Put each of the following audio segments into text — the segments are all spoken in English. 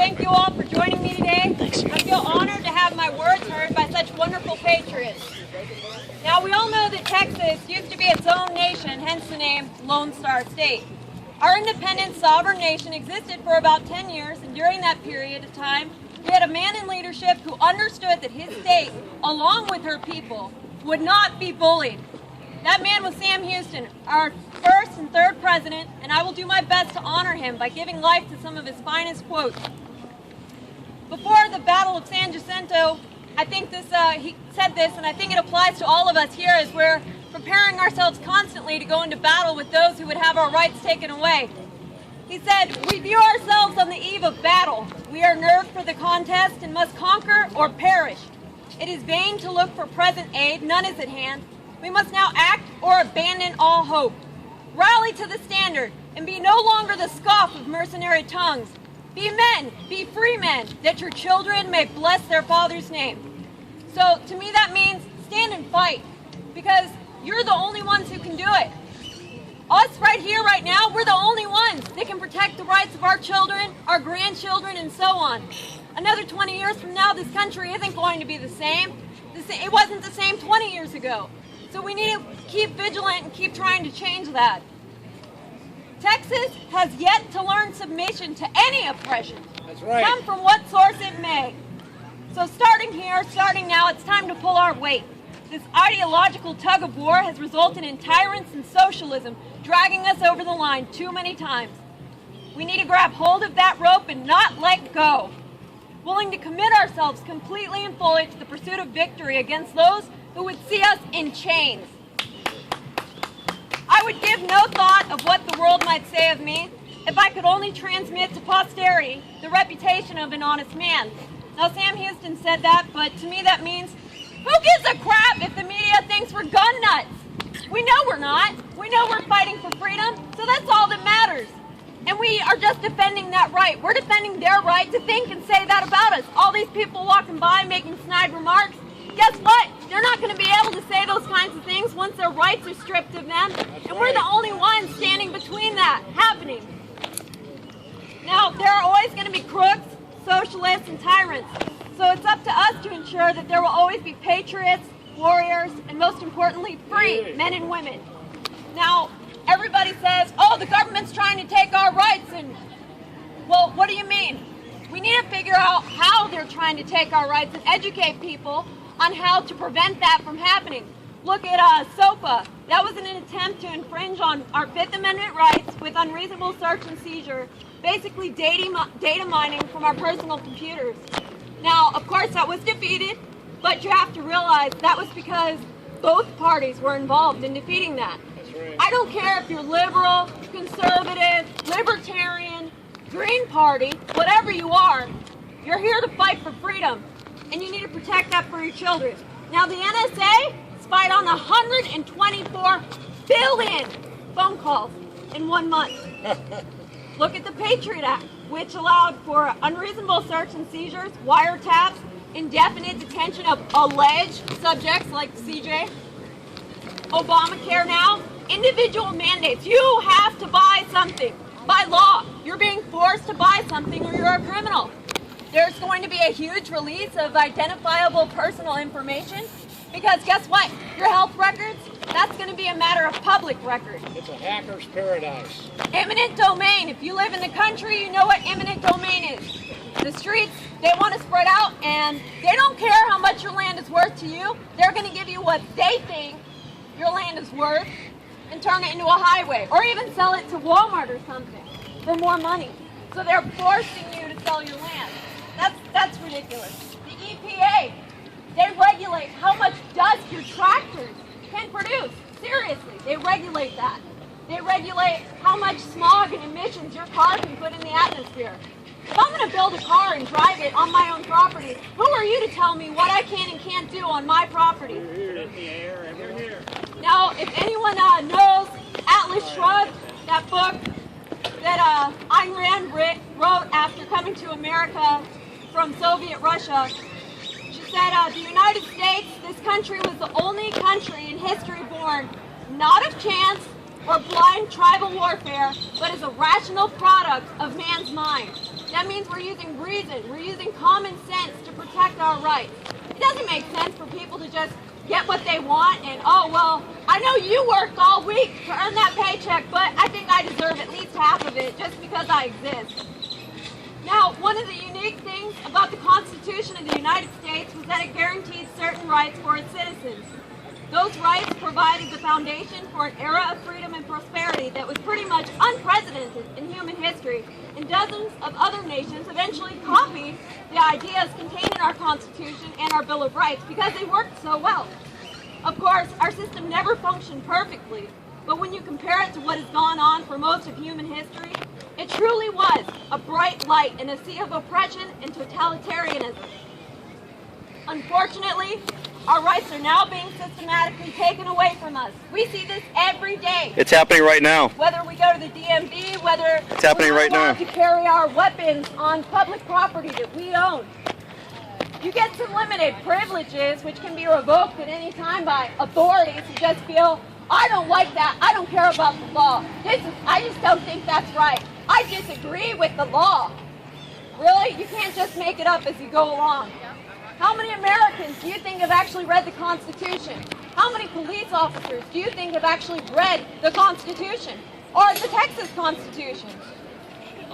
thank you all for joining me today. I feel honored to have my words heard by such wonderful patriots. Now, we all know that Texas used to be its own nation, hence the name Lone Star State. Our independent, sovereign nation existed for about 10 years, and during that period of time, we had a man in leadership who understood that his state, along with her people, would not be bullied. That man was Sam Houston, our first and third president, and I will do my best to honor him by giving life to some of his finest quotes. Before the Battle of San Jacinto, I think he said this, and I think it applies to all of us here as we're preparing ourselves constantly to go into battle with those who would have our rights taken away. He said, "We view ourselves on the eve of battle. We are nerved for the contest and must conquer or perish. It is vain to look for present aid, none is at hand. We must now act or abandon all hope. Rally to the standard and be no longer the scoff of mercenary tongues. Be men, be free men, that your children may bless their father's name." So to me that means stand and fight, because you're the only ones who can do it. Us right here, right now, we're the only ones that can protect the rights of our children, our grandchildren, and so on. Another 20 years from now, this country isn't going to be the same. It wasn't the same 20 years ago. So we need to keep vigilant and keep trying to change that. Texas has yet to learn submission to any oppression. That's right. Come from what source it may. So starting here, starting now, it's time to pull our weight. This ideological tug of war has resulted in tyrants and socialism dragging us over the line too many times. We need to grab hold of that rope and not let go. Willing to commit ourselves completely and fully to the pursuit of victory against those who would see us in chains. I would give no thought of what the world might say of me if I could only transmit to posterity the reputation of an honest man. Now, Sam Houston said that, but to me that means, who gives a crap if the media thinks we're gun nuts? We know we're not. We know we're fighting for freedom, so that's all that matters. And we are just defending that right. We're defending their right to think and say that about us. All these people walking by making snide remarks, guess what? They're not going to be able to say those kinds of things once their rights are stripped of them. And we're the only ones standing between that happening. Now, there are always going to be crooks, socialists, and tyrants. So it's up to us to ensure that there will always be patriots, warriors, and most importantly, free men and women. Now, everybody says, oh, the government's trying to take our rights, and, well, what do you mean? We need to figure out how they're trying to take our rights and educate people on how to prevent that from happening. Look at SOPA. That was an attempt to infringe on our Fifth Amendment rights with unreasonable search and seizure, basically data mining from our personal computers. Now, of course, that was defeated, but you have to realize that was because both parties were involved in defeating that. I don't care if you're liberal, conservative, libertarian, Green Party, whatever you are, you're here to fight for freedom, and you need to protect that for your children. Now, the NSA spied on 124 billion phone calls in 1 month. Look at the Patriot Act, which allowed for unreasonable search and seizures, wiretaps, indefinite detention of alleged subjects like CJ. Obamacare now, individual mandates. You have to buy something. By law, you're being forced to buy something or you're a criminal. There's going to be a huge release of identifiable personal information because guess what? Your health records, that's going to be a matter of public record. It's a hacker's paradise. Eminent domain. If you live in the country, you know what eminent domain is. The streets, they want to spread out and they don't care how much your land is worth to you. They're going to give you what they think your land is worth and turn it into a highway or even sell it to Walmart or something for more money. So they're forcing you to sell your land. That's ridiculous. The EPA, they regulate how much dust your tractors can produce. Seriously, they regulate that. They regulate how much smog and emissions your car can put in the atmosphere. If I'm going to build a car and drive it on my own property, who are you to tell me what I can and can't do on my property? Now, if anyone knows Atlas Shrugged, that book that Ayn Rand wrote after coming to America from Soviet Russia, she said, the United States, this country was the only country in history born not of chance or blind tribal warfare, but as a rational product of man's mind. That means we're using reason, we're using common sense to protect our rights. It doesn't make sense for people to just get what they want and, oh, well, I know you worked all week to earn that paycheck, but I think I deserve at least half of it just because I exist. Now, one of the unique things about the Constitution of the United States was that it guaranteed certain rights for its citizens. Those rights provided the foundation for an era of freedom and prosperity that was pretty much unprecedented in human history, and dozens of other nations eventually copied the ideas contained in our Constitution and our Bill of Rights because they worked so well. Of course, our system never functioned perfectly, but when you compare it to what has gone on for most of human history, it truly was a bright light in a sea of oppression and totalitarianism. Unfortunately, our rights are now being systematically taken away from us. We see this every day. It's happening right now. Whether we go to the DMV, whether it's happening right now. To carry our weapons on public property that we own. You get some limited privileges which can be revoked at any time by authorities who just feel, I don't like that, I don't care about the law. I just don't think that's right. I disagree with the law. Really? You can't just make it up as you go along. How many Americans do you think have actually read the Constitution? How many police officers do you think have actually read the Constitution? Or the Texas Constitution?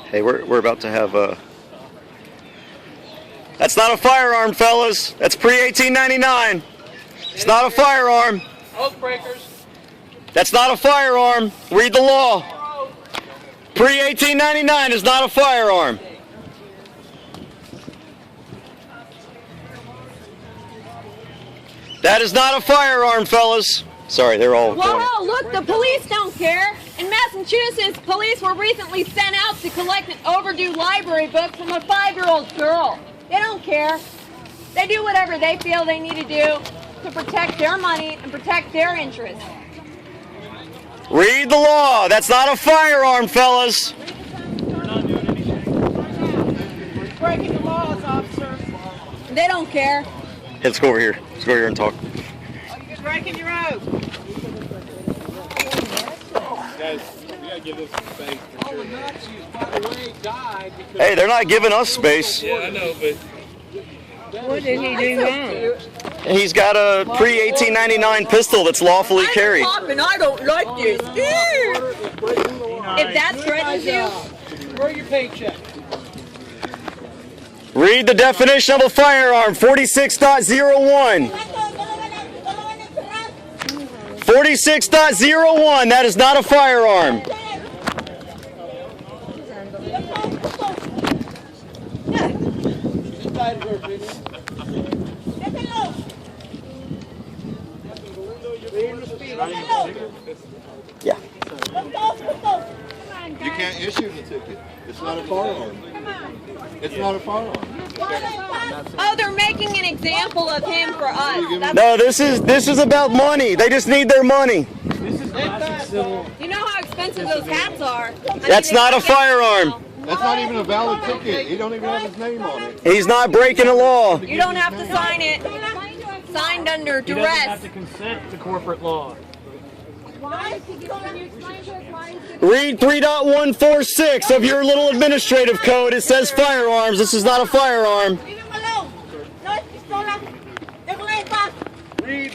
Hey, we're about to have a... That's not a firearm, fellas. That's pre-1899. It's not a firearm. Oath breakers. That's not a firearm. Read the law. Pre-1899 is not a firearm. That is not a firearm, fellas. Sorry, they're all... Well, look, the police don't care. In Massachusetts, police were recently sent out to collect an overdue library book from a 5-year-old girl. They don't care. They do whatever they feel they need to do to protect their money and protect their interests. Read the law. That's not a firearm, fellas. Breaking the laws, officer. They don't care. Hey, let's go over here. Let's go over here and talk. You're breaking your oath. Guys, we gotta give this some space for sure. All the Nazis, by the way, died because... Hey, they're not giving us space. Yeah, I know, but... What did he do wrong? He's got a pre-1899 pistol that's lawfully carried. And I don't like this. If that threatens you... Where are your paycheck? Read the definition of a firearm, 46.01. 46.01, that is not a firearm. Yeah. You can't issue the ticket. It's not a firearm. It's not a firearm. Oh, they're making an example of him for us. No, this is about money. They just need their money. You know how expensive those hats are. That's not a firearm. That's not even a valid ticket. He don't even have his name on it. He's not breaking the law. You don't have to sign it. Signed under He doesn't have duress. to consent to corporate law. Read 3.146 of your little administrative code. It says firearms. This is not a firearm. Read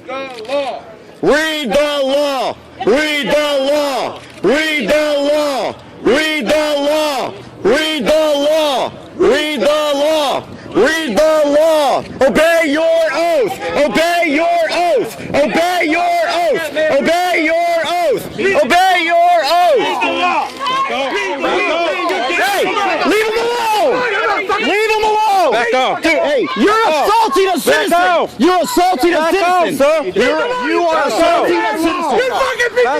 the law. Read the law. Read the law. Read the law. Read the law. Read the law. Read the law. Read the law. Obey your oath. Obey your oath. Obey your oath. Obey your oath. Obey your oath. Hey, leave him alone. Leave him alone. Back off. Dude, hey, you're assaulting a citizen. You're assaulting a citizen. You are assaulting a citizen.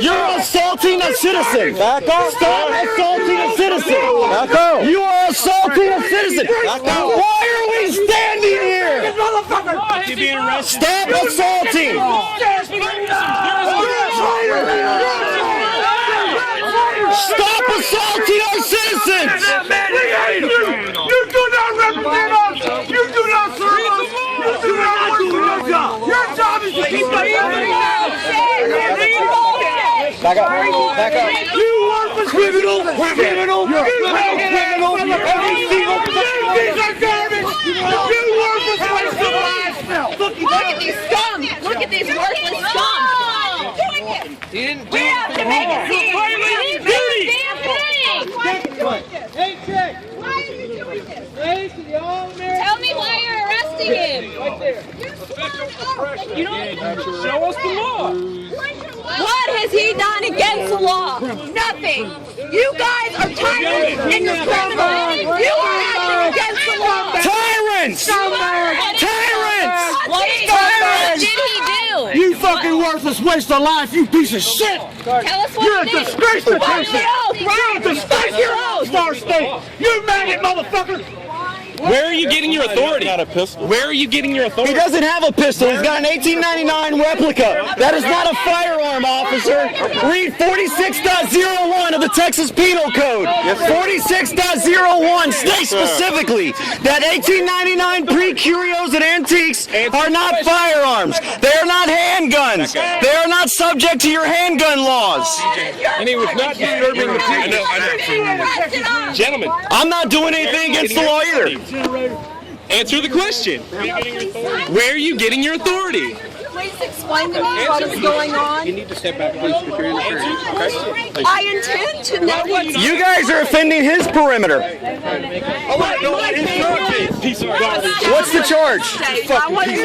You're assaulting a citizen. Back off. Stop assaulting a citizen. Back off. You are assaulting a citizen. Why are we standing here? You're being arrested. Stop assaulting. Stop assaulting our citizens. You do not represent us. You do not serve us. You do not work for us. Your job is to keep us Back up. Back up. You work for criminals. Criminals. You're a criminal. Every single at these scum. Look at these worthless scum. We have to make it see. We didn't do a damn thing. Hey, check. Why are you doing this? Tell me why you're arresting him. You don't show us the law. What has he done against the law? Nothing. You guys are tyrants and you're criminals. You are acting against the law. Tyrants! Tyrants! What did he do? You fucking worthless waste of life, you piece of shit! Tell us what You're a he did. disgrace to Fuck Texas! the oath, You're a right? disgrace to our state! You maggot motherfucker! Where are you getting your authority? Got a pistol. Where are you getting your He authority? doesn't have a pistol. He's got an 1899 replica. That is not a firearm, officer. Read 46.01 of the Texas Penal Code. 46.01 states specifically that 1899 pre-curios and antiques are not firearms. They are not handguns. They are not subject to your handgun laws. And he was not disturbing the peace. Gentlemen, I'm not doing anything against the law either. answer the question. Where are you getting your authority? Please explain to me what is going on. You need to step back, please, because you're interfering. Okay? I intend to know what's You guys are offending his perimeter. What's the charge?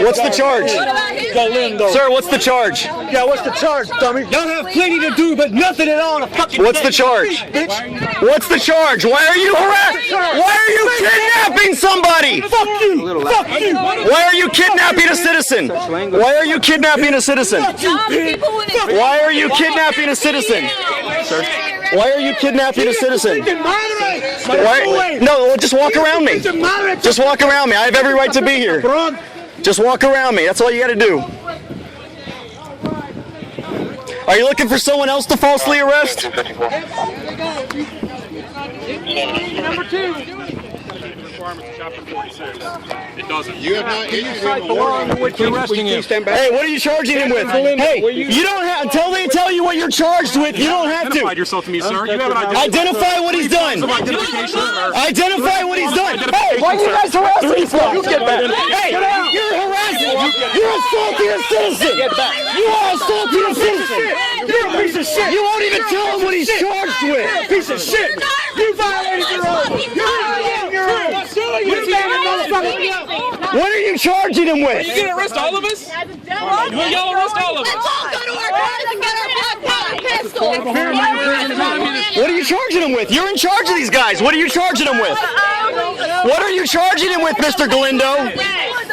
What's the charge? Sir, what's the charge? Yeah, what's the charge, dummy? Y'all have plenty to do, but nothing at all to fucking What's the charge? What's the charge? Why are you Why are you kidnapping somebody? Fuck you! Fuck you! Why are you kidnapping a citizen? Why are you kidnapping a citizen? Why are you kidnapping a citizen? Sir? Why are you kidnapping a citizen? Why? No, just walk around me. Just walk around me. I have every right to be here. Just walk around me. That's all you got to do. Are you looking for someone else to falsely arrest? Number 2. It doesn't. You have not issued him a The law warning. under which you're arresting him. Hey, what are you charging him with? Hey, you don't have until they tell you what you're charged with. You don't have Identified to. yourself to me, sir. You haven't identified. Identify what he's done. Identification, sir. Identify what he's done. Hey, why are you guys harassing these guys? Hey, you're harassing. You're assaulting a citizen. You are assaulting a citizen. You're a piece of shit! You won't even tell him what he's charged with. Piece of shit! You violated your own! You violated your own! You maggot motherfucker! What are you charging him with? You gonna arrest all of us? You want y'all arrest all of us? Let's all go to our cars and get our pistols. What are you charging him with? You're in charge of these guys. What are you charging him with? What are you charging him with, Mr. Galindo?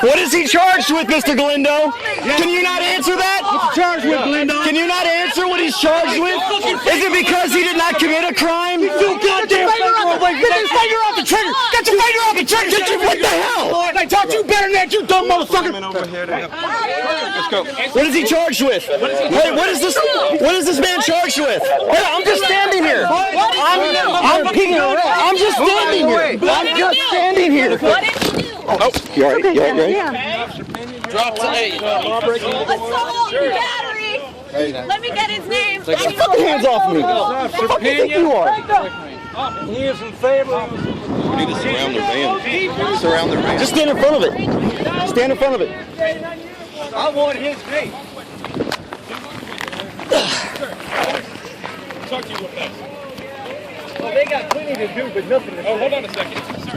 What is he charged with, Mr. Galindo? Can you not answer that? What's charged with, Galindo? Can you not answer what he's charged with? Is it because he did not commit a crime? You goddamn finger off the Get your finger off the trigger! Get your finger off the trigger! Get your, what the hell? I taught you better than that, you dumb motherfucker! Let's go. What is he charged with? Wait, what is this man charged with? Hey, I'm just standing here. I'm just standing here. I'm just standing here. What did you do? Oh, you all right? You all right? Drop to 8. Assault, battery. Let me get his name. Get your fucking hands off me. What the fuck do you think you are? He is in favor. We need to surround their van. Surround their van. Just stand in front of it. Stand in front of it. I want his name. Talk to you with us. Well, they got plenty to do, but nothing to do. Oh, hold on a second. Sir,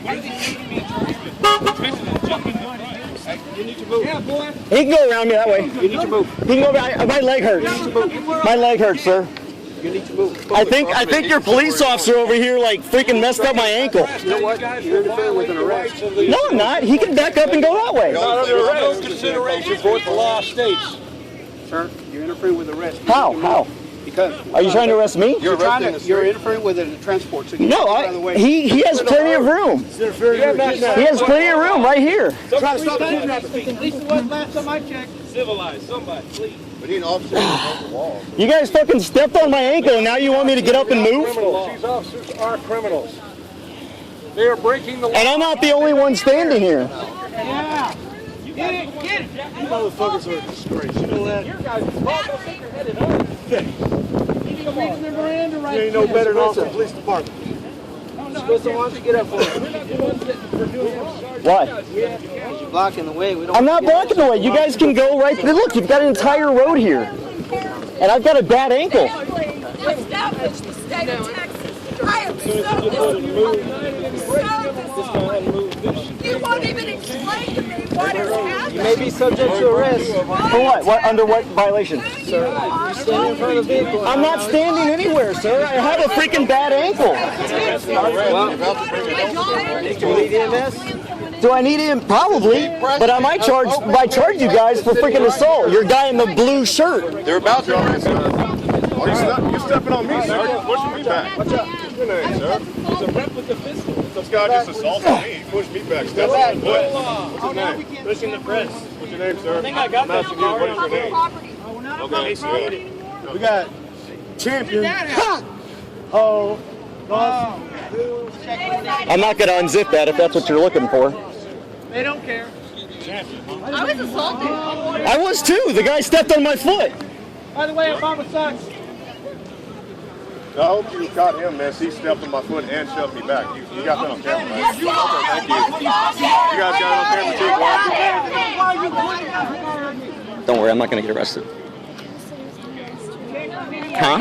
what is he taking me in charge with? Jumping money. You need to move. Yeah, boy. He can go around me that way. You need to move. He can go around. My leg hurts. My leg hurts, sir. You need to move. I think your police officer over here like freaking messed up my ankle. You know what? You're interfering with an arrest. No, I'm not. He can back up and go that way. Not under arrest. Consideration for what the law states. Sir, you're interfering with arrest. How? How? Because Are you trying to arrest me? you're interfering with a transport. So No, he has plenty of room. He has plenty of room right here. Try to stop the kidnapping. At least it was last time I checked. Civilize somebody, please. We need an officer to hold the wall. You guys fucking stepped on my ankle and now you want me to get up and move? These officers are criminals. They are breaking the law. And I'm not the only one standing here. Yeah. Get it. You motherfuckers are a disgrace. You know that? Your guys' headed up. You ain't no better than the police department. Why don't you get up for it? Why? You're blocking the way. We don't. I'm not blocking the way. You guys can go right. Look, you've got an entire road here, and I've got a bad ankle. Establish the state of Texas. I am so disappointed. You won't even explain to me what has happened. You may be subject to arrest. For what? What? Under what violation? Sir, you stand in front of the vehicle. I'm not standing anywhere, sir. I have a freaking bad ankle. Do you need EMS? Do I need him? Probably, but I might charge you guys for freaking assault. Your guy in the blue shirt. They're about to arrest you. Oh, you're stepping on me, sir. You're pushing me back. What's your name, sir? It's a replica pistol. This guy just assaulted me. He pushed me back. Step back. What's his name? Pushing the press. What's your name, sir? I think I got that What is your name? Okay, sir. We got champion. Oh, I'm not gonna unzip that if that's what you're looking for. They don't care. I was assaulted. I was too. The guy stepped on my foot. By the way, Obama sucks. I hope you caught him, miss. He stepped on my foot and shoved me back. You got that on camera, right? Okay, thank you. You guys got it on camera too, Juan? Don't worry, I'm not gonna get arrested. Huh?